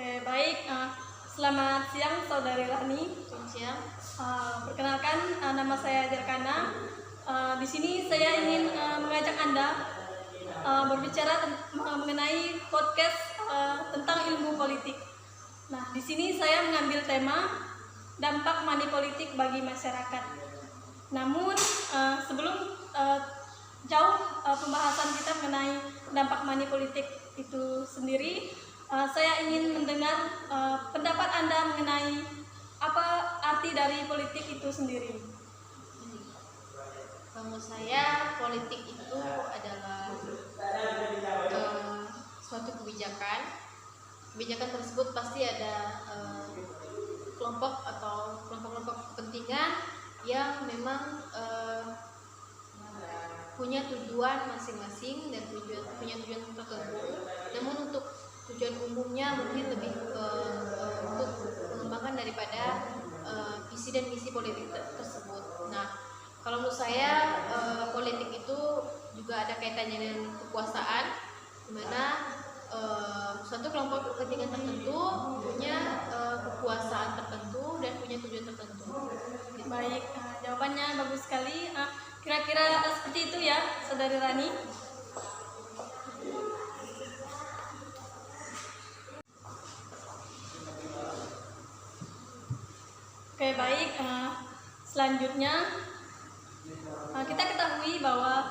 Oke, baik. Selamat siang, Saudari Rani. Selamat siang. Perkenalkan, nama saya Jerkana. Di sini saya ingin mengajak Anda berbicara mengenai podcast tentang ilmu politik. Nah, di sini saya mengambil tema dampak money politik bagi masyarakat. Namun, sebelum jauh pembahasan kita mengenai dampak money politik itu sendiri, saya ingin mendengar pendapat Anda mengenai apa arti dari politik itu sendiri. Menurut saya politik itu adalah suatu kebijakan. Kebijakan tersebut pasti ada kelompok atau kelompok-kelompok kepentingan yang memang punya tujuan masing-masing dan punya tujuan tertentu. Namun untuk tujuan umumnya mungkin lebih untuk mengembangkan daripada visi dan misi politik tersebut. Nah, kalau menurut saya politik itu juga ada kaitannya dengan kekuasaan, di mana suatu kelompok kepentingan tertentu punya kekuasaan tertentu dan punya tujuan tertentu. Baik, jawabannya bagus sekali. Kira-kira seperti itu ya, Saudari Rani. Oke, baik. Selanjutnya kita ketahui bahwa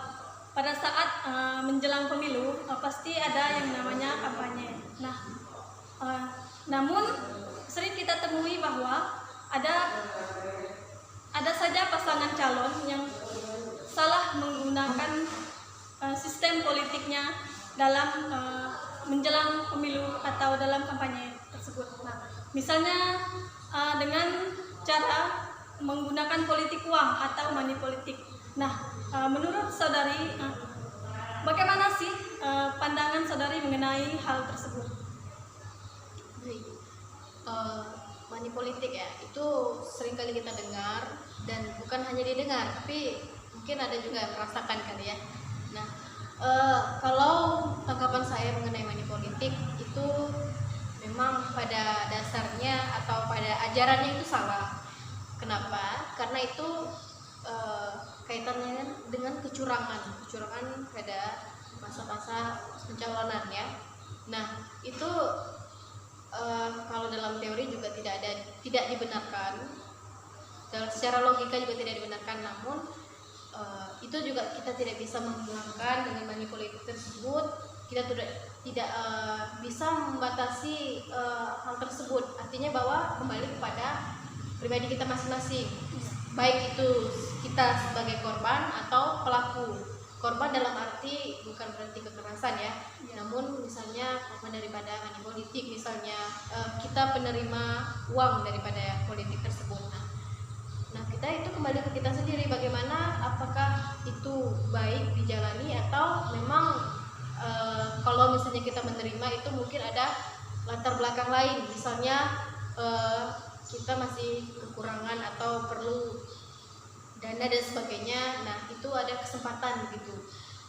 pada saat menjelang pemilu pasti ada yang namanya kampanye. Nah, namun sering kita temui bahwa ada saja pasangan calon yang salah menggunakan sistem politiknya dalam menjelang pemilu atau dalam kampanye tersebut. Nah, misalnya dengan cara menggunakan politik uang atau money politik. Nah, menurut saudari, bagaimana sih pandangan saudari mengenai hal tersebut? Money politik ya, itu seringkali kita dengar dan bukan hanya didengar, tapi mungkin ada juga yang merasakan kali ya. Nah, kalau tanggapan saya mengenai money politik itu memang pada dasarnya atau pada ajarannya itu salah. Kenapa? Karena itu kaitannya dengan kecurangan pada masa-masa pencalonan ya. Nah, itu kalau dalam teori juga tidak dibenarkan, secara logika juga tidak dibenarkan. Namun itu juga kita tidak bisa menghilangkan dengan money politik tersebut. Kita tidak bisa membatasi hal tersebut. Artinya bahwa kembali kepada pribadi kita masing-masing, baik itu kita sebagai korban atau pelaku. Korban dalam arti bukan berarti kekerasan ya, namun misalnya korban daripada money politik, misalnya kita penerima uang daripada politik tersebut. Nah, kita itu kembali ke kita sendiri, bagaimana apakah itu baik dijalani atau memang kalau misalnya kita menerima itu mungkin ada latar belakang lain, misalnya kita masih kekurangan atau perlu dana dan sebagainya. Nah, itu ada kesempatan begitu.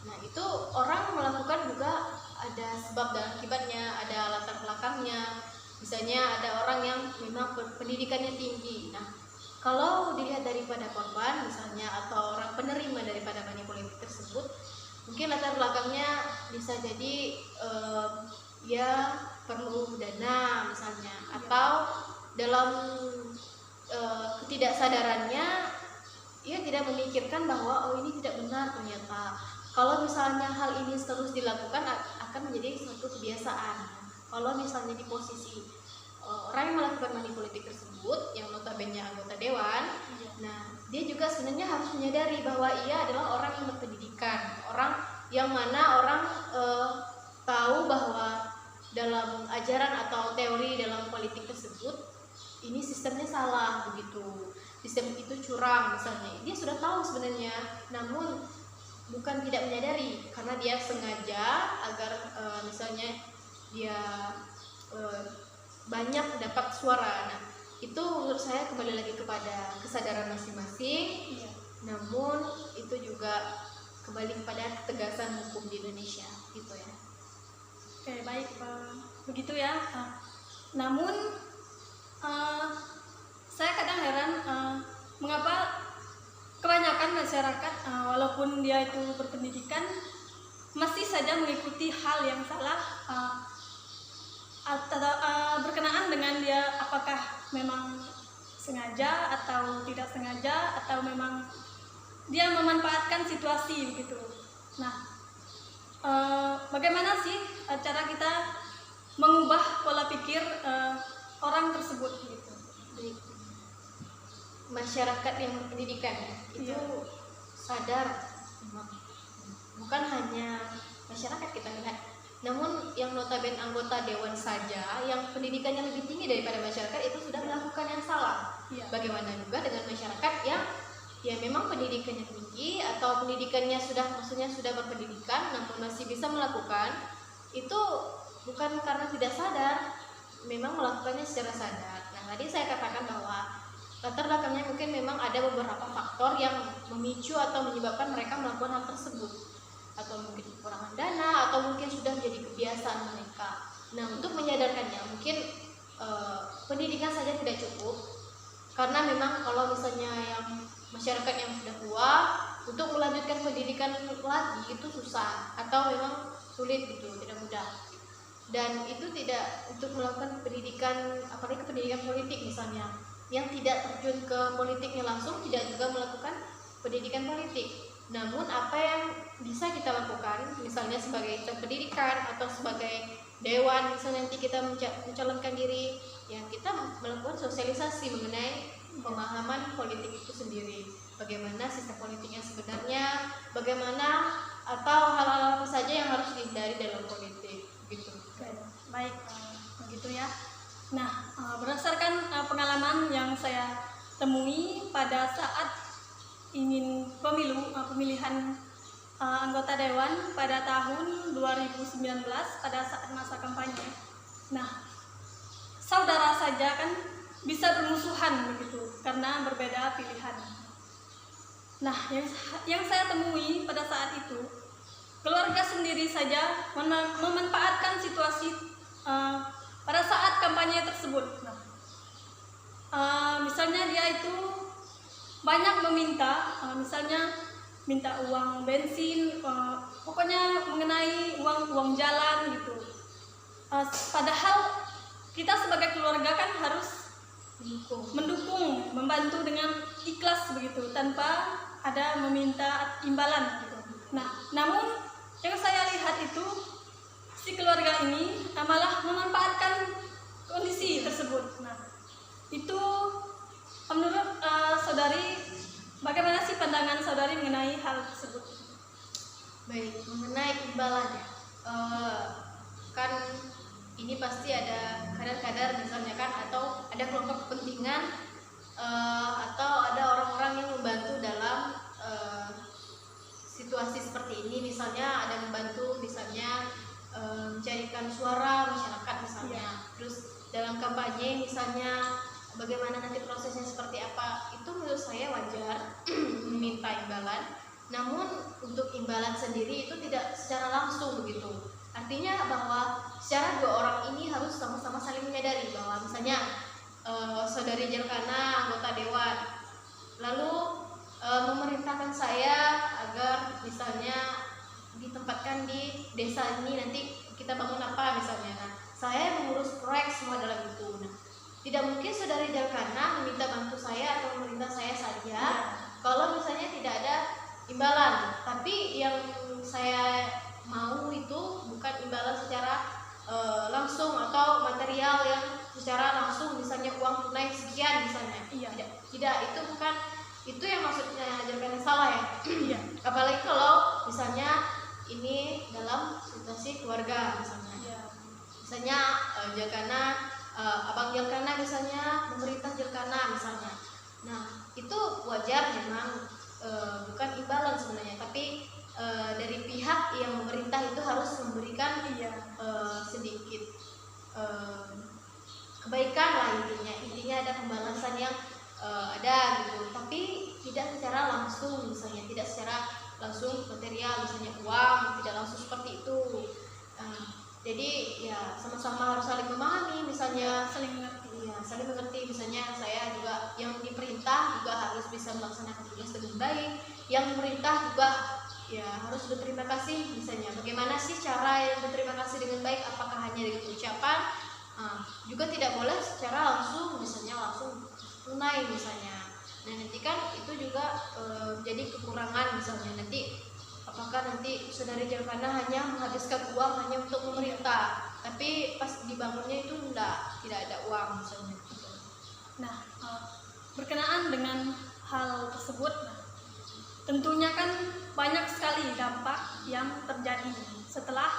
Nah, itu orang melakukan juga ada sebab dan akibatnya, ada latar belakangnya. Misalnya ada orang yang memang pendidikannya tinggi. Nah, kalau dilihat daripada korban misalnya atau orang penerima daripada money politik tersebut, mungkin latar belakangnya bisa jadi ya perlu dana misalnya, atau dalam ketidaksadarannya ia tidak memikirkan bahwa ini tidak benar ternyata. Kalau misalnya hal ini terus dilakukan akan menjadi suatu kebiasaan. Kalau misalnya di posisi orang yang melakukan money politik tersebut yang notabene anggota dewan, nah dia juga sebenarnya harus menyadari bahwa ia adalah orang yang berpendidikan, orang yang mana orang tahu bahwa dalam ajaran atau teori dalam politik tersebut ini sistemnya salah begitu, sistem itu curang misalnya. Dia sudah tahu sebenarnya, namun bukan tidak menyadari karena dia sengaja agar misalnya dia banyak dapat suara. Nah, itu menurut saya kembali lagi kepada kesadaran masing-masing. Namun itu juga kembali kepada ketegasan hukum di Indonesia gitu ya. Oke, baik, begitu ya. Namun saya kadang heran mengapa kebanyakan masyarakat walaupun dia itu berpendidikan masih saja mengikuti hal yang salah atau berkenaan dengan dia apakah memang sengaja atau tidak sengaja atau memang dia memanfaatkan situasi begitu. Nah, bagaimana sih cara kita mengubah pola pikir orang tersebut gitu? Baik. Masyarakat yang berpendidikan ya, itu Iya. sadar memang bukan hanya masyarakat kita lihat, namun yang notabene anggota dewan saja yang pendidikannya lebih tinggi daripada masyarakat itu sudah melakukan yang salah. Iya. Bagaimana juga dengan masyarakat yang ya memang pendidikannya tinggi atau pendidikannya maksudnya sudah berpendidikan namun masih bisa melakukan itu bukan karena tidak sadar, memang melakukannya secara sadar. Nah, tadi saya katakan bahwa latar belakangnya mungkin memang ada beberapa faktor yang memicu atau menyebabkan mereka melakukan hal tersebut, atau mungkin kekurangan dana atau mungkin sudah menjadi kebiasaan mereka. Nah, untuk menyadarkannya mungkin pendidikan saja tidak cukup, karena memang kalau misalnya yang masyarakat yang sudah tua untuk melanjutkan pendidikan lagi itu susah atau memang sulit gitu, tidak mudah. Dan itu tidak untuk melakukan pendidikan, apalagi pendidikan politik misalnya, yang tidak terjun ke politiknya langsung, tidak juga melakukan pendidikan politik. Namun apa yang bisa kita lakukan, misalnya sebagai pendidikan atau sebagai dewan, misalnya nanti kita mencalonkan diri, ya kita melakukan sosialisasi mengenai pemahaman politik itu sendiri, bagaimana sistem politiknya sebenarnya, bagaimana atau hal-hal apa saja yang harus dihindari dalam politik, gitu. Baik, begitu ya. Nah, berdasarkan pengalaman yang saya temui pada saat ingin pemilihan anggota dewan pada tahun 2019 pada saat masa kampanye. Nah, saudara saja kan bisa bermusuhan begitu karena berbeda pilihan. Nah, yang saya temui pada saat itu, keluarga sendiri saja memanfaatkan situasi pada saat kampanye tersebut. Nah, misalnya dia itu banyak meminta, misalnya minta uang bensin, pokoknya mengenai uang jalan gitu. Padahal kita sebagai keluarga kan harus mendukung, membantu dengan ikhlas begitu, tanpa ada meminta imbalan gitu. Nah, namun yang saya lihat itu si keluarga ini malah memanfaatkan kondisi tersebut. Nah, itu menurut saudari, bagaimana sih pandangan saudari mengenai hal tersebut? Baik, mengenai imbalan ya, kan ini pasti ada kadar-kadar misalnya kan, atau ada kelompok kepentingan atau ada orang-orang yang membantu dalam situasi seperti ini, misalnya ada membantu misalnya mencarikan suara masyarakat misalnya, terus dalam kampanye misalnya bagaimana nanti prosesnya seperti apa, itu menurut saya wajar meminta imbalan. Namun untuk imbalan sendiri itu tidak secara langsung begitu, artinya bahwa secara dua orang ini harus sama-sama saling menyadari bahwa misalnya saudari Jelkana anggota dewan lalu memerintahkan saya agar misalnya ditempatkan di desa ini, nanti kita bangun apa misalnya. Nah, saya mengurus proyek semua dalam itu. Nah, tidak mungkin saudari Jelkana meminta bantu saya atau memerintah saya saja kalau misalnya tidak ada imbalan. Tapi yang saya mau itu bukan imbalan secara langsung atau material yang secara langsung, misalnya uang tunai sekian misalnya. Tidak, itu bukan itu yang maksudnya Jelkana salah ya. Apalagi kalau misalnya ini dalam situasi keluarga misalnya Jelkana, abang Jelkana misalnya memerintah Jelkana misalnya. Nah, itu wajar memang, bukan imbalan sebenarnya, tapi dari pihak yang memerintah itu harus memberikan sedikit kebaikan lah, intinya ada pembalasan yang ada gitu, tapi tidak secara langsung, misalnya tidak secara langsung material, misalnya uang, tidak langsung seperti itu. Jadi ya sama-sama harus saling memahami. Misalnya misalnya saling mengerti. iya saling mengerti, misalnya saya juga yang diperintah juga harus bisa melaksanakan tugas dengan baik, yang memerintah juga ya harus berterima kasih. Misalnya bagaimana sih cara yang berterima kasih dengan baik, apakah hanya dengan ucapan? Juga tidak boleh secara langsung, misalnya langsung tunai misalnya. Nah nanti kan itu juga jadi kekurangan, misalnya nanti apakah nanti saudari Jelkana hanya menghabiskan uang hanya untuk memerintah, tapi pas dibangunnya itu tidak ada uang misalnya gitu. Nah, berkenaan dengan hal tersebut, tentunya kan banyak sekali dampak yang terjadi setelah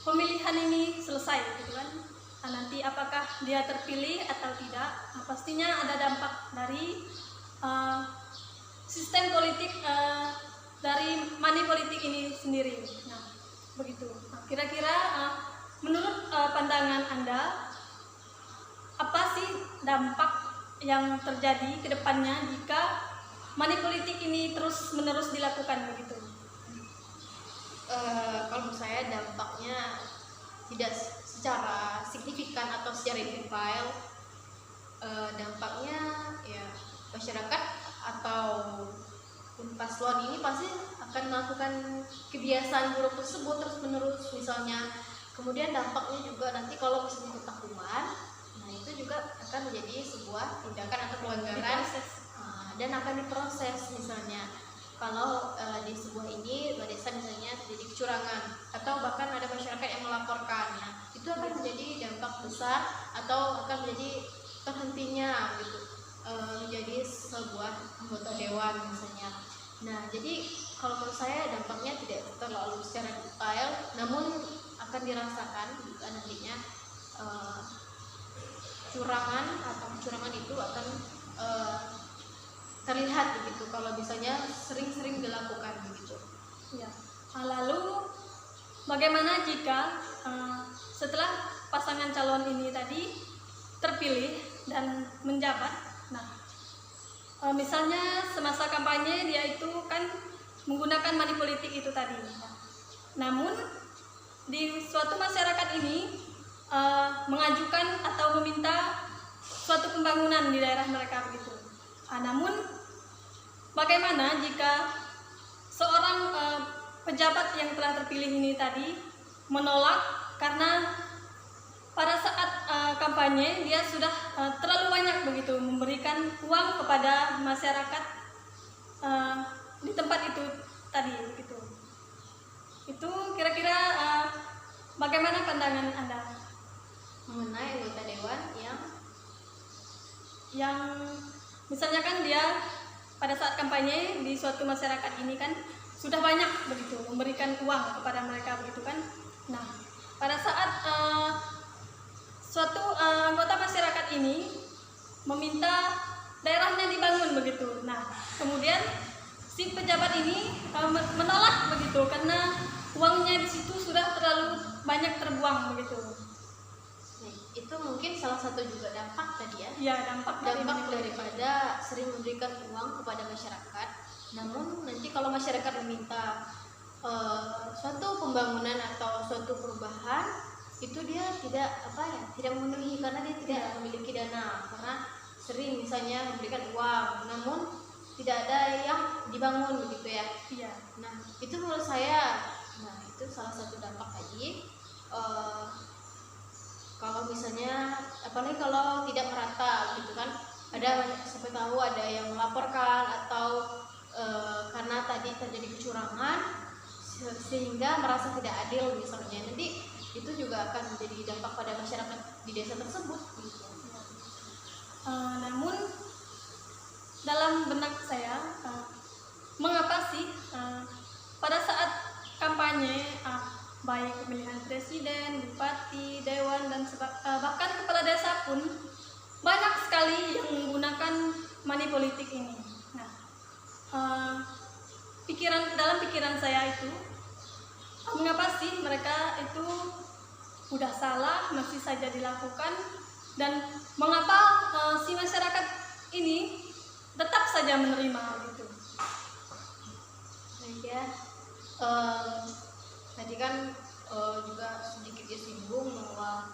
pemilihan ini selesai, gitu kan. Nanti apakah dia terpilih atau tidak, pastinya ada dampak dari sistem politik, dari money politik ini sendiri. Nah, begitu. Nah, kira-kira menurut pandangan Anda, apa sih dampak yang terjadi ke depannya jika money politik ini terus-menerus dilakukan begitu? Kalau menurut saya dampaknya tidak secara signifikan atau secara detail. Dampaknya ya masyarakat atau paslon ini pasti akan melakukan kebiasaan buruk tersebut terus-menerus misalnya. Kemudian dampaknya juga nanti kalau misalnya ketahuan, nah itu juga akan menjadi sebuah tindakan atau pelanggaran dan akan diproses. Misalnya kalau di sebuah ini desa misalnya terjadi kecurangan atau bahkan ada masyarakat yang melaporkan, nah itu akan menjadi dampak besar atau akan menjadi terhentinya gitu menjadi sebuah anggota dewan misalnya. Nah jadi kalau menurut saya dampaknya tidak terlalu secara detail, namun akan dirasakan juga nantinya curangan atau kecurangan itu akan terlihat begitu kalau misalnya sering-sering dilakukan begitu. Ya. Lalu bagaimana jika setelah pasangan calon ini tadi terpilih dan menjabat, nah misalnya semasa kampanye dia itu kan menggunakan money politik itu tadi, namun di suatu masyarakat ini mengajukan atau meminta suatu pembangunan di daerah mereka begitu. Namun bagaimana jika seorang pejabat yang telah terpilih ini tadi menolak karena pada saat kampanye dia sudah terlalu banyak begitu memberikan uang kepada masyarakat di tempat itu tadi begitu. Itu kira-kira bagaimana pandangan Anda mengenai anggota dewan yang misalnya kan dia pada saat kampanye di suatu masyarakat ini kan sudah banyak begitu memberikan uang kepada mereka begitu kan. Nah pada saat suatu anggota masyarakat ini meminta daerahnya dibangun begitu, nah kemudian si pejabat ini menolak begitu karena uangnya di situ sudah terlalu banyak terbuang begitu. Nah, itu mungkin salah satu juga dampak tadi ya. Ya, dampak daripada sering memberikan uang kepada masyarakat. Namun nanti kalau masyarakat meminta suatu pembangunan atau suatu perubahan, itu dia tidak memenuhi karena dia tidak memiliki dana, karena sering misalnya memberikan uang namun tidak ada yang dibangun begitu ya. Iya. Nah itu menurut saya, itu salah satu dampak tadi. Kalau misalnya apalagi kalau tidak merata gitu kan, ada siapa tahu ada yang melaporkan atau karena tadi terjadi kecurangan sehingga merasa tidak adil misalnya, nanti itu juga akan menjadi dampak pada masyarakat di desa tersebut gitu. Namun dalam benak saya, mengapa sih pada saat kampanye baik pemilihan presiden, bupati, dewan dan bahkan kepala desa pun banyak sekali yang menggunakan money politik ini. Nah, dalam pikiran saya itu, mengapa sih mereka itu udah salah masih saja dilakukan, dan mengapa si masyarakat ini tetap saja menerima gitu. Nah ya, tadi kan juga sedikit disinggung bahwa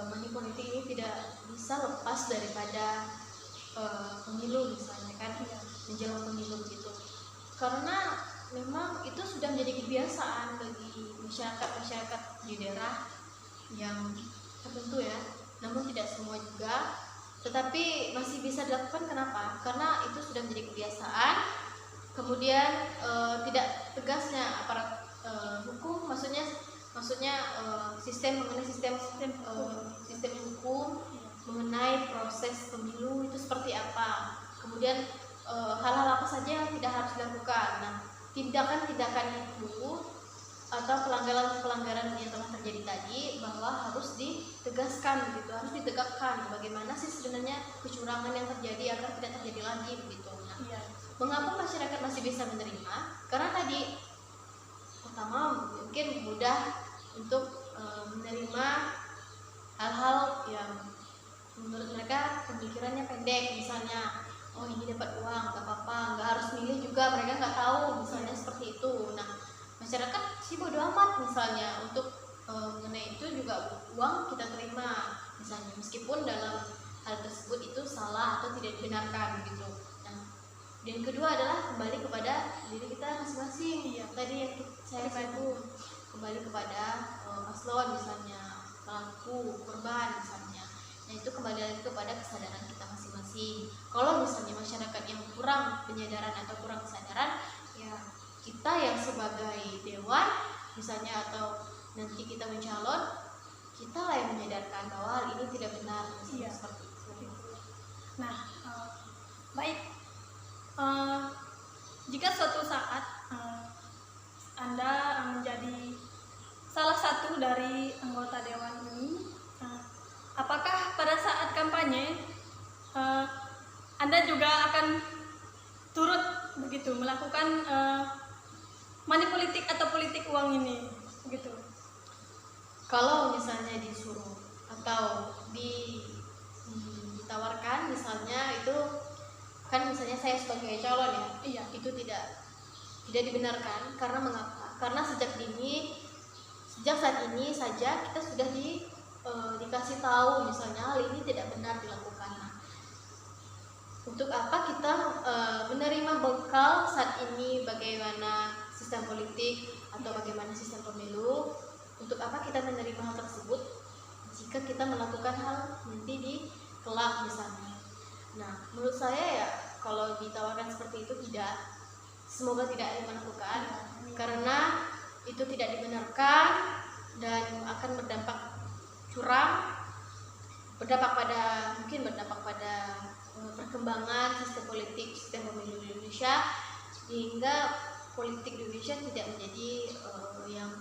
money politik ini tidak bisa lepas daripada pemilu misalnya kan, menjelang pemilu gitu. Karena memang itu sudah menjadi kebiasaan bagi masyarakat di daerah yang tertentu ya, namun tidak semua juga, tetapi masih bisa dilakukan. Kenapa? Karena itu sudah menjadi kebiasaan. Kemudian tidak tegasnya aparat hukum, maksudnya sistem hukum mengenai proses pemilu itu seperti apa, kemudian hal-hal apa saja yang tidak harus dilakukan. Nah, tindakan-tindakan itu atau pelanggaran yang telah terjadi tadi bahwa harus ditegaskan gitu, harus ditegakkan bagaimana sih sebenarnya kecurangan yang terjadi agar tidak terjadi lagi begitu. Nah, mengapa masyarakat masih bisa menerima? Karena tadi pertama mungkin mudah untuk menerima hal-hal yang menurut mereka pemikirannya pendek, misalnya oh ini dapat uang nggak apa-apa, nggak harus milih juga, mereka nggak tahu misalnya seperti itu. Nah, masyarakat sih bodo amat misalnya untuk mengenai itu juga uang kita terima misalnya, meskipun dalam hal tersebut itu salah atau tidak dibenarkan gitu. Nah, dan kedua adalah kembali kepada diri kita masing-masing. Tadi yang saya sebut, kembali kepada paslon misalnya, pelaku, korban misalnya. Nah, itu kembali lagi kepada kesadaran kita masing-masing. Kalau misalnya masyarakat yang kurang penyadaran atau kurang kesadaran, ya kita yang sebagai dewan misalnya atau nanti kita mencalon, kita lah yang menyadarkan bahwa hal ini tidak benar misalnya, seperti itu. Nah, baik, jika suatu saat Anda menjadi salah satu dari anggota dewan ini, apakah pada saat kampanye Anda juga akan turut begitu melakukan money politik atau politik uang ini begitu? Kalau misalnya disuruh atau ditawarkan misalnya, itu kan misalnya saya sebagai calon ya, itu tidak dibenarkan. Karena mengapa? Karena sejak saat ini saja kita sudah dikasih tahu misalnya hal ini tidak benar dilakukan. Nah, untuk apa kita menerima bekal saat ini bagaimana sistem politik atau bagaimana sistem pemilu? Untuk apa kita menerima hal tersebut jika kita melakukan hal nanti di kelak misalnya? Nah, menurut saya ya kalau ditawarkan seperti itu semoga tidak ada yang melakukan, karena itu tidak dibenarkan dan akan berdampak curang, berdampak pada perkembangan sistem politik, sistem pemilu di Indonesia, sehingga politik di Indonesia tidak menjadi yang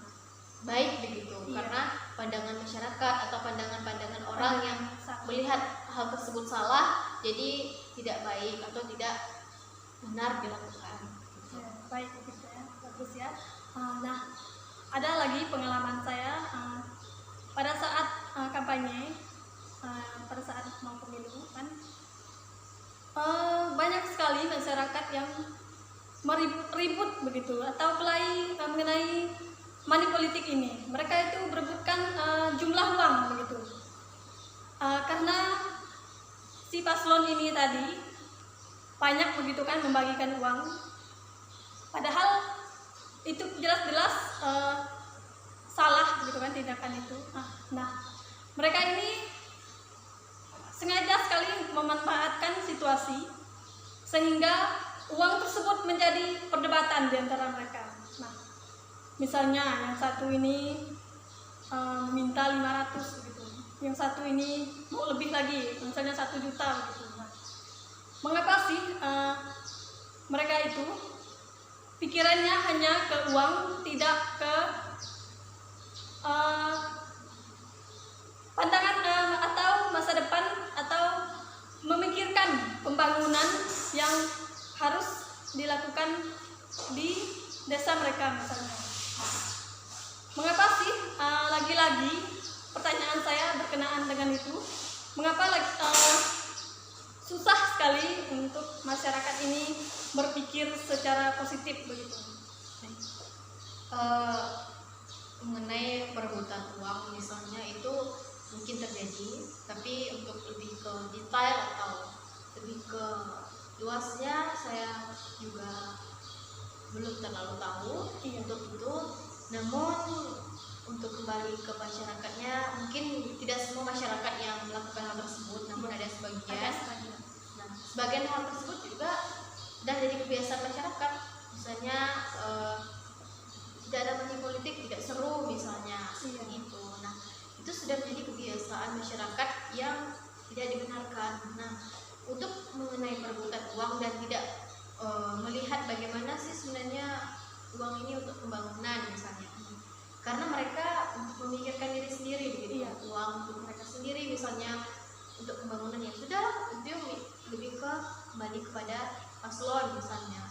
baik begitu. Karena pandangan masyarakat atau pandangan orang yang melihat hal tersebut salah, jadi tidak baik atau tidak benar dilakukan. Baik, begitu ya, bagus ya. Nah, ada lagi pengalaman saya pada saat kampanye, pada saat mau pemilu kan, banyak sekali masyarakat yang ribut begitu atau mengenai money politik ini. Mereka itu berebutkan jumlah uang begitu, karena si paslon ini tadi banyak begitu kan membagikan uang, padahal itu jelas-jelas salah gitu kan tindakan itu. Nah, mereka ini sengaja sekali memanfaatkan situasi sehingga uang tersebut menjadi perdebatan di antara mereka. Nah, misalnya yang satu ini minta 500 gitu, yang satu ini mau lebih lagi, misalnya 1 juta gitu. Nah, mengapa sih mereka itu pikirannya hanya ke uang, tidak ke pandangan atau masa depan atau memikirkan pembangunan yang harus dilakukan di desa mereka misalnya. Mengapa sih lagi-lagi pertanyaan saya berkenaan dengan itu, mengapa susah sekali untuk masyarakat ini berpikir secara positif begitu? Mengenai perebutan uang misalnya, itu mungkin terjadi, tapi untuk lebih ke detail atau lebih ke luasnya saya juga belum terlalu tahu untuk itu. Namun untuk kembali ke masyarakatnya, mungkin tidak semua masyarakat yang melakukan hal tersebut, namun ada sebagian. Nah, sebagian hal tersebut juga sudah jadi kebiasaan masyarakat. Misalnya tidak ada money politik, tidak seru misalnya, seperti itu. Nah, itu sudah menjadi kebiasaan masyarakat yang tidak dibenarkan. Nah, untuk mengenai perebutan uang dan tidak melihat bagaimana sih sebenarnya uang ini untuk pembangunan misalnya, karena mereka memikirkan diri sendiri begitu. Uang untuk mereka sendiri misalnya untuk pembangunan, yang sudah itu lebih ke kembali kepada paslon misalnya.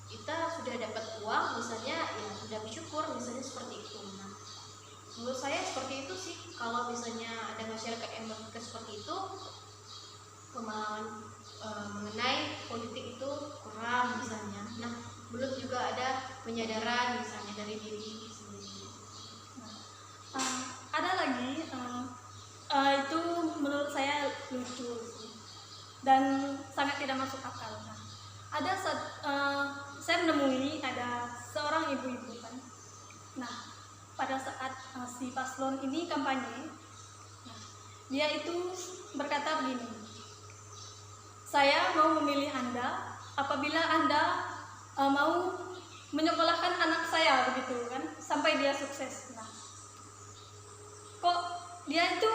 Kita sudah dapat uang misalnya, ya sudah bersyukur misalnya, seperti itu. Nah, menurut saya seperti itu sih. Kalau misalnya ada masyarakat yang berpikir seperti itu, pemahaman mengenai politik itu kurang misalnya. Nah, belum juga ada penyadaran misalnya dari diri sendiri. Ada lagi itu menurut saya lucu dan sangat tidak masuk akal. Ada saya menemui ada seorang ibu-ibu kan. Nah, pada saat si paslon ini kampanye, dia itu berkata begini, saya mau memilih Anda apabila Anda mau menyekolahkan anak saya, begitu kan, sampai dia sukses. Nah, kok dia itu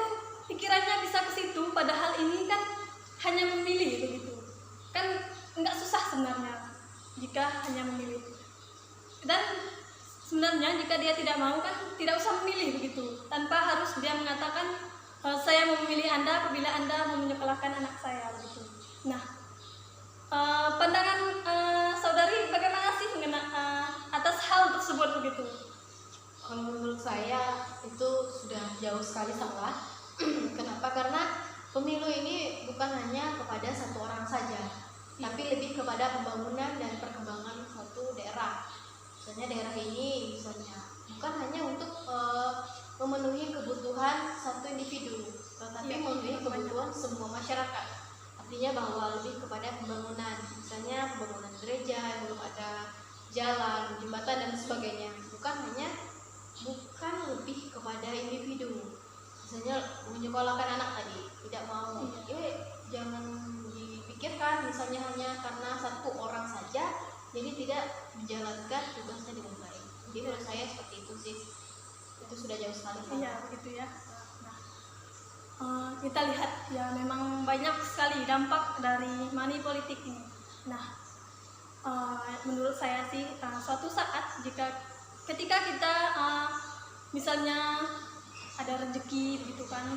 pikirannya bisa ke situ, padahal ini kan hanya memilih begitu kan, nggak susah sebenarnya jika hanya memilih. Dan sebenarnya jika dia tidak mau kan tidak usah memilih begitu, tanpa harus dia mengatakan saya mau memilih Anda apabila Anda mau menyekolahkan anak saya, begitu. Nah, pandangan saudari bagaimana sih atas hal tersebut begitu? Kalau menurut saya itu sudah jauh sekali salah. Kenapa? Karena pemilu ini bukan hanya kepada satu orang saja, tapi lebih kepada pembangunan dan perkembangan suatu daerah. Misalnya daerah ini misalnya bukan hanya untuk memenuhi kebutuhan satu individu, tetapi memenuhi kebutuhan semua masyarakat. Artinya bahwa lebih kepada pembangunan, misalnya pembangunan gereja, belum ada jalan, jembatan dan sebagainya. Bukan lebih kepada individu. Misalnya menyekolahkan anak tadi tidak mau, jangan dipikirkan misalnya hanya karena satu orang saja, jadi tidak menjalankan tugasnya dengan baik. Jadi menurut saya seperti itu sih, itu sudah jauh sekali. Iya, begitu ya. Kita lihat ya memang banyak sekali dampak dari money politik ini. Nah, menurut saya sih suatu saat ketika kita misalnya ada rezeki begitu kan,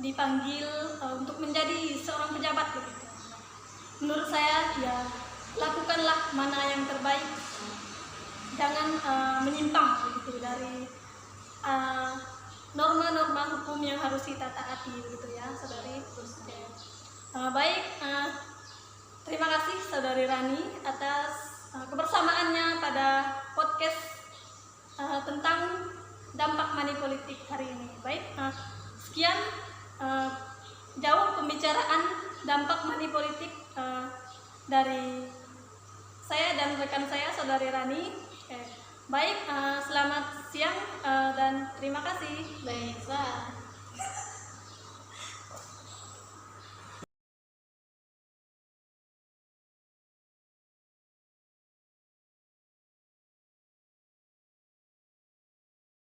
dipanggil untuk menjadi seorang pejabat begitu. Menurut saya ya lakukanlah mana yang terbaik, jangan menyimpang begitu dari norma-norma hukum yang harus kita taati, begitu ya saudari. Baik, terima kasih saudari Rani atas kebersamaannya pada podcast tentang dampak money politik hari ini. Baik, sekian jauh pembicaraan dampak money politik dari saya dan rekan saya saudari Rani. Baik, selamat siang dan terima kasih. Baiklah.